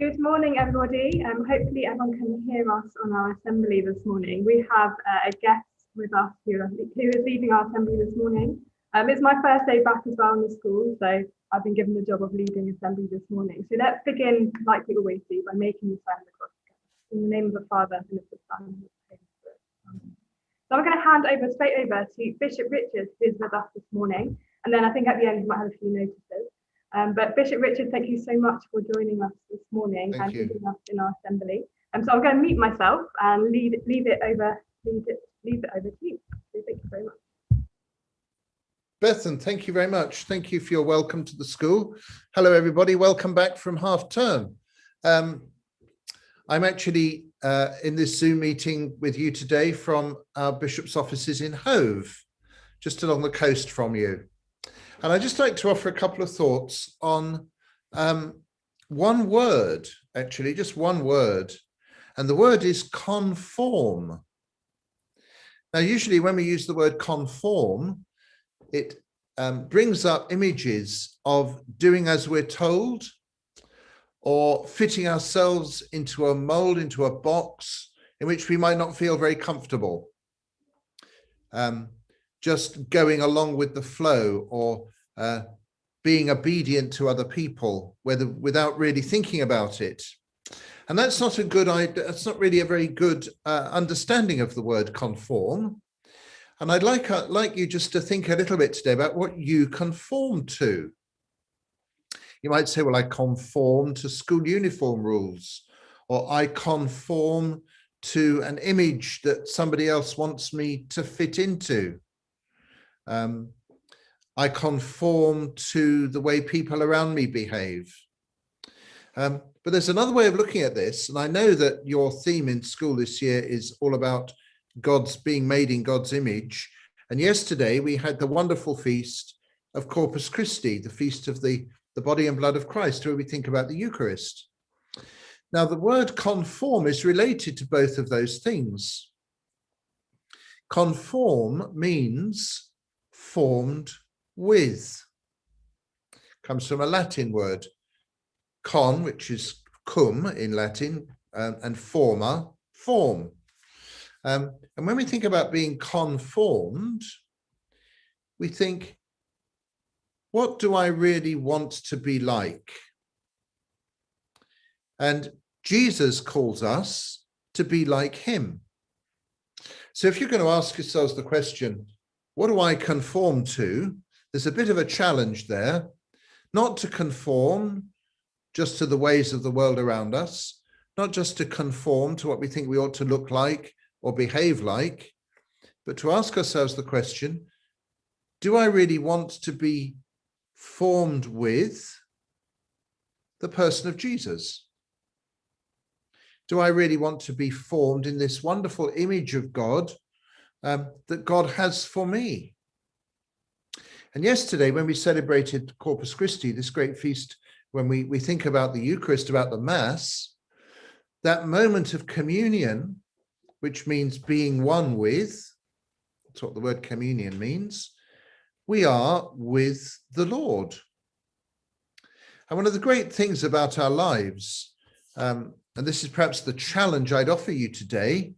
Good morning, everybody. Hopefully everyone can hear us on our assembly this morning. We have a guest with us who is leading our assembly this morning. It's my first day back as well in the school, so I've been given the job of leading assembly this morning. So let's begin, like we always do, by making the sign of the cross together. In the name of the Father, and of the Son, and of the Holy Spirit. Amen. So I'm going to hand straight over to Bishop Richard, who is with us this morning. And then I think at the end, we might have a few notices. But Bishop Richard, thank you so much for joining us this morning and leading us in our assembly. So I'm going to mute myself and leave it over to you. So thank you very much. Bethan, thank you very much. Thank you for your welcome to the school. Hello, everybody. Welcome back from half term. I'm actually in this Zoom meeting with you today from our bishop's offices in Hove, just along the coast from you. And I'd just like to offer a couple of thoughts on one word, actually, just one word. And the word is conform. Now, usually when we use the word conform, it brings up images of doing as we're told or fitting ourselves into a mold, into a box in which we might not feel very comfortable. Just going along with the flow or being obedient to other people, without really thinking about it. And that's not a good idea. That's not really a very good understanding of the word conform. And I'd like you just to think a little bit today about what you conform to. You might say, well, I conform to school uniform rules, or I conform to an image that somebody else wants me to fit into. I conform to the way people around me behave. But there's another way of looking at this, and I know that your theme in school this year is all about God's being made in God's image. And yesterday we had the wonderful feast of Corpus Christi, the feast of the body and blood of Christ, where we think about the Eucharist. Now, the word conform is related to both of those things. Conform means formed with. Comes from a Latin word, con, which is cum in Latin, and forma, form. And when we think about being conformed, we think, what do I really want to be like? And Jesus calls us to be like him. So if you're going to ask yourselves the question, what do I conform to? There's a bit of a challenge there, not to conform just to the ways of the world around us, not just to conform to what we think we ought to look like or behave like, but to ask ourselves the question, do I really want to be formed with the person of Jesus? Do I really want to be formed in this wonderful image of God that God has for me? And yesterday, when we celebrated Corpus Christi, this great feast, when we think about the Eucharist, about the Mass, that moment of communion, which means being one with, that's what the word communion means, we are with the Lord. And one of the great things about our lives, and this is perhaps the challenge I'd offer you today,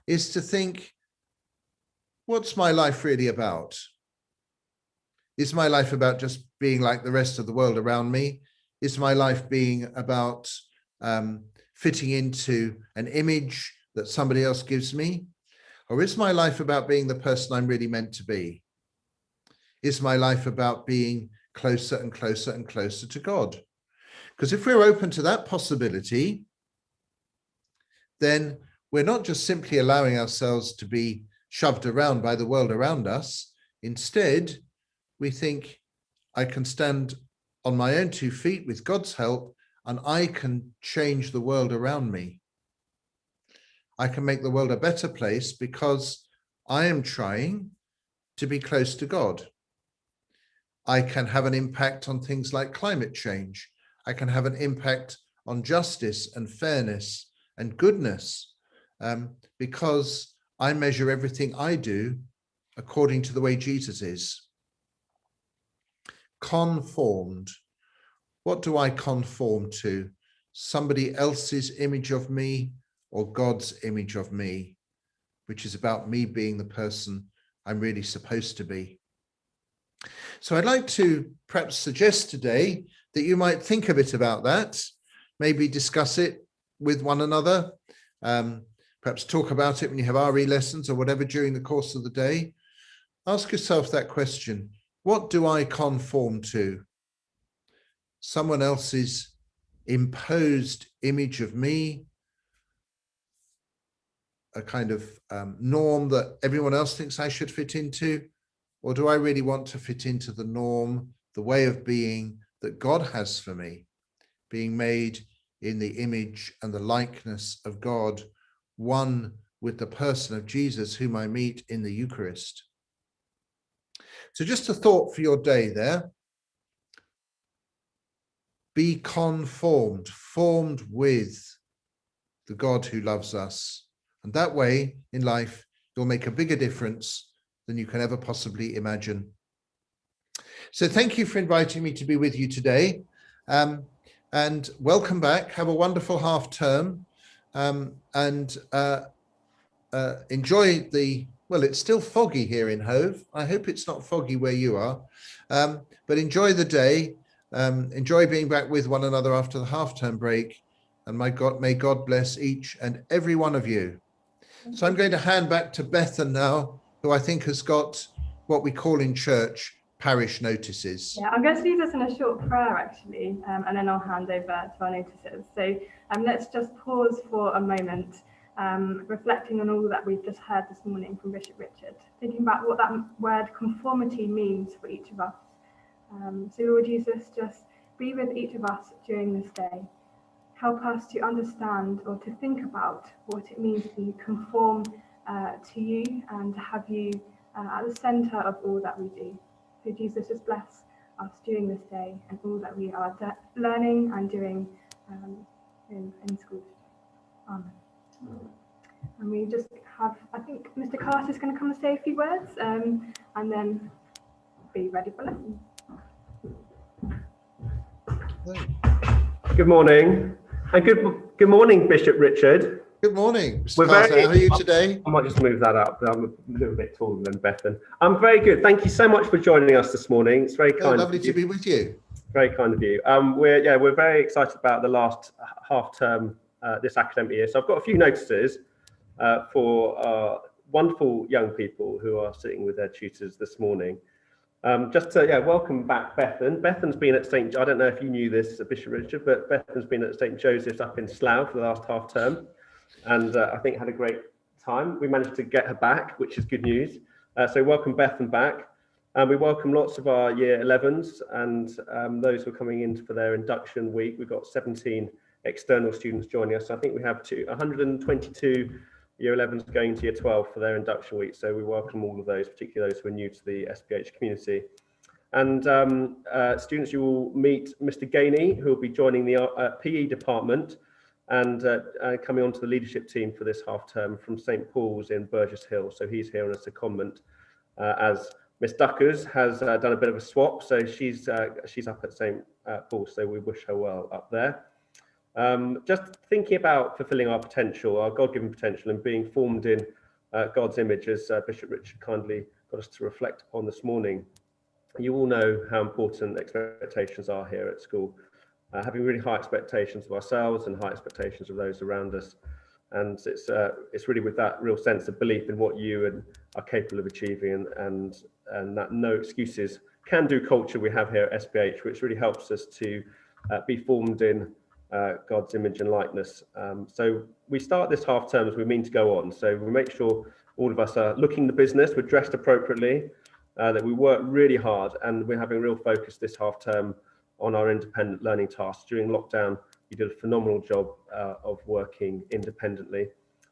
is to think, what's my life really about? Is my life about just being like the rest of the world around me? Is my life being about fitting into an image that somebody else gives me? Or is my life about being the person I'm really meant to be? Is my life about being closer and closer and closer to God? Because if we're open to that possibility, then we're not just simply allowing ourselves to be shoved around by the world around us. Instead, we think, I can stand on my own 2 feet with God's help, and I can change the world around me. I can make the world a better place because I am trying to be close to God. I can have an impact on things like climate change. I can have an impact on justice and fairness and goodness because I measure everything I do according to the way Jesus is. Conformed. What do I conform to? somebody else's image of me or God's image of me, which is about me being the person I'm really supposed to be. So I'd like to perhaps suggest today that you might think a bit about that, maybe discuss it with one another, perhaps talk about it when you have RE lessons or whatever during the course of the day. Ask yourself that question: what do I conform to? Someone else's imposed image of me, a kind of norm that everyone else thinks I should fit into? Or do I really want to fit into the norm, the way of being that God has for me, being made in the image and the likeness of God, one with the person of Jesus whom I meet in the Eucharist? So just a thought for your day there. Be conformed, formed with the God who loves us. And that way in life, you'll make a bigger difference than you can ever possibly imagine. So thank you for inviting me to be with you today. And welcome back. Have a wonderful half term. And enjoy the, well, it's still foggy here in Hove. I hope it's not foggy where you are. But enjoy the day. Enjoy being back with one another after the half-term break. And may God bless each and every one of you. So I'm going to hand back to Bethan now, who I think has got what we call in church parish notices. Yeah, I'm going to lead us in a short prayer actually, and then I'll hand over to our notices. So let's just pause for a moment, reflecting on all that we've just heard this morning from Bishop Richard, thinking about what that word conformity means for each of us. So Lord Jesus, just be with each of us during this day. Help us to understand or to think about what it means to conform to you and to have you at the centre of all that we do. So Jesus, just bless us during this day and all that we are learning and doing in school. Amen. And we just have, I think Mr. Carter's going to come and say a few words and then be ready for lesson. Good morning. And good morning, Bishop Richard. Good morning, Mr. Carter. How are you today? I might just move that up. I'm a little bit taller than Bethan. I'm very good. Thank you so much for joining us this morning. It's very kind. Lovely to be with you. Very kind of you. We're very excited about the last half term this academic year. So I've got a few notices for wonderful young people who are sitting with their tutors this morning. Just to welcome back Bethan. Bethan's been at St. I don't know if you knew this, Bishop Richard, but Bethan's been at St. Joseph's up in Slough for the last half term, and I think had a great time. We managed to get her back, which is good news. So welcome Bethan back. We welcome lots of our year 11s and those who are coming in for their induction week. We've got 17 external students joining us. So I think we have 122 Year 11s going to Year 12 for their induction week. So we welcome all of those, particularly those who are new to the SPH community. And students, you will meet Mr. Gainey, who will be joining the PE department and coming onto the leadership team for this half term from St. Paul's in Burgess Hill. So he's here on a secondment as Miss Duckers has done a bit of a swap. So she's up at St. Paul's. So we wish her well up there. Just thinking about fulfilling our potential, our God-given potential, and being formed in God's image, as Bishop Richard kindly got us to reflect upon this morning. You all know how important expectations are here at school, having really high expectations of ourselves and high expectations of those around us. And it's really with that real sense of belief in what you are capable of achieving and that no excuses can-do culture we have here at SPH, which really helps us to be formed in God's image and likeness. So we start this half term as we mean to go on. So we make sure all of us are looking the business, we're dressed appropriately, that we work really hard, and we're having real focus this half term on our independent learning tasks. During lockdown, you did a phenomenal job of working independently,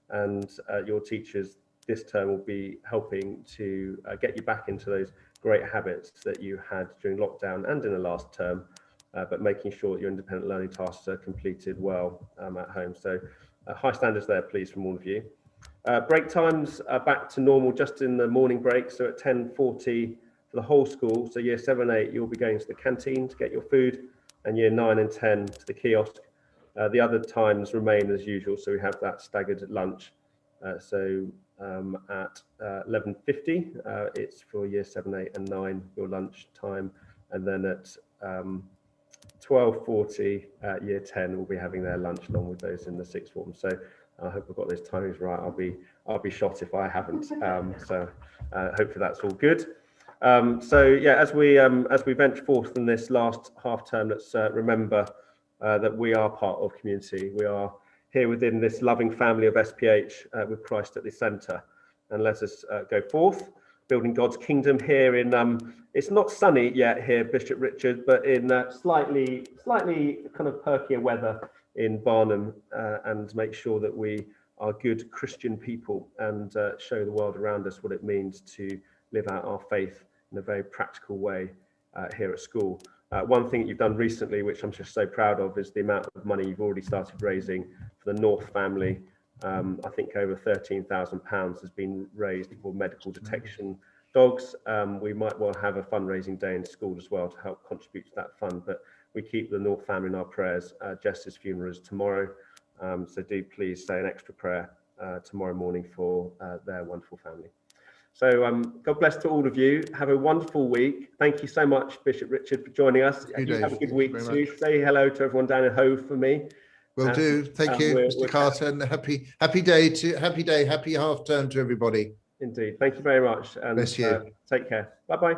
and your teachers this term will be helping to get you back into those great habits that you had during lockdown and in the last term. But making sure that your independent learning tasks are completed well at home. So high standards there, please, from all of you. Break times are back to normal just in the morning break. So at 10:40 for the whole school. So year 7 and 8, you'll be going to the canteen to get your food, and year 9 and 10 to the kiosk The other times remain as usual, so we have that staggered lunch. So at 11:50, it's for year 7, 8 and 9, your lunch time. And then at 12:40, year 10 will be having their lunch along with those in the sixth form. So I hope I've got those timings right. I'll be shot if I haven't. So hopefully that's all good. So yeah, as we venture forth in this last half term, let's remember that we are part of community. We are here within this loving family of SPH with Christ at the centre, and let us go forth, building God's kingdom here in, it's not sunny yet here, Bishop Richard, but in slightly kind of perkier weather in Barnham, and make sure that we are good Christian people and show the world around us what it means to live out our faith in a very practical way here at school. One thing that you've done recently, which I'm just so proud of, is the amount of money you've already started raising for the North family. I think over £13,000 has been raised for medical detection dogs. We might well have a fundraising day in school as well to help contribute to that fund, but we keep the North family in our prayers. Jess's funeral is tomorrow, so do please say an extra prayer tomorrow morning for their wonderful family. So God bless to all of you. Have a wonderful week. Thank you so much, Bishop Richard, for joining us. You have a good week too. Say hello to everyone down in Hove for me. Will do. Thank you, Mr. Carter, and happy half term to everybody. Indeed. Thank you very much. And bless you. Take care. Bye-bye.